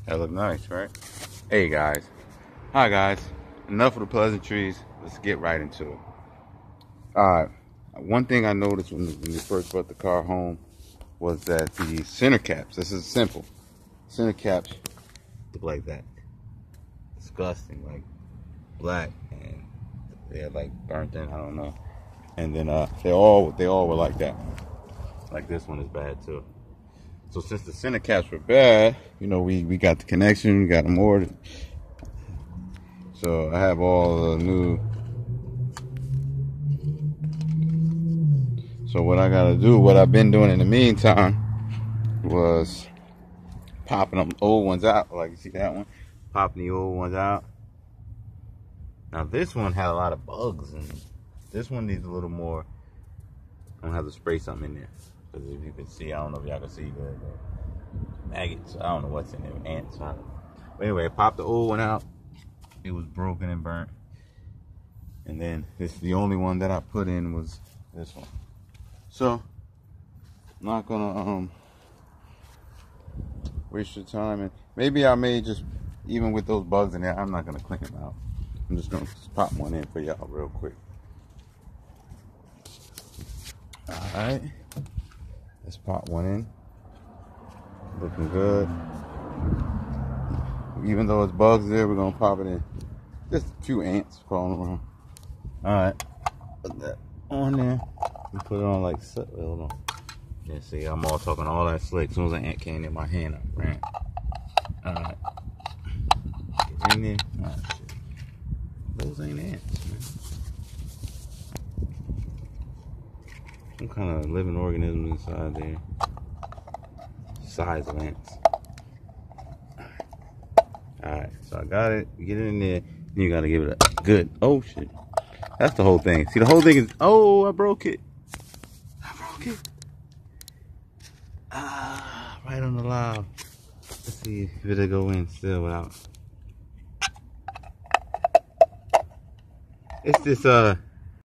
That look nice, right? Hey guys. Hi guys. Enough of the pleasantries. Let's get right into it. Alright. One thing I noticed when we first brought the car home was that the center caps, this is simple. Center caps look like that. Disgusting, like black, and they're like burnt in, I don't know. And then they all were like that. Like this one is bad too. So since the center caps were bad, you know, we got the connection, we got them ordered. So I have all the new. So what I gotta do, what I've been doing in the meantime, was popping them old ones out. Like you see that one, popping the old ones out. Now this one had a lot of bugs, and this one needs a little more. I'm gonna have to spray something in there. Because if you can see, I don't know if y'all can see good, but maggots, I don't know what's in there, ants. But anyway, I popped the old one out. It was broken and burnt. And then the only one that I put in was this one. So, I'm not gonna waste your time. And maybe I may just, even with those bugs in there, I'm not gonna clean them out. I'm just gonna pop one in for y'all real quick. Alright. Let's pop one in. Looking good. Even though it's bugs there, we're gonna pop it in. Just a few ants crawling around. Alright. Put that on there. And put it on like so. Hold on. Yeah, see, I'm all talking all that slick. As soon as an ant came in my hand, I ran. Alright. Get in there. Oh, shit. Those ain't ants, man. Some kind of living organism inside there. Size of ants. Alright, so I got it. Get it in there. You gotta give it a good. Oh shit. That's the whole thing. See, the whole thing is. Oh, I broke it. I broke it. Ah, right on the loud. Let's see if it'll go in still without. It's this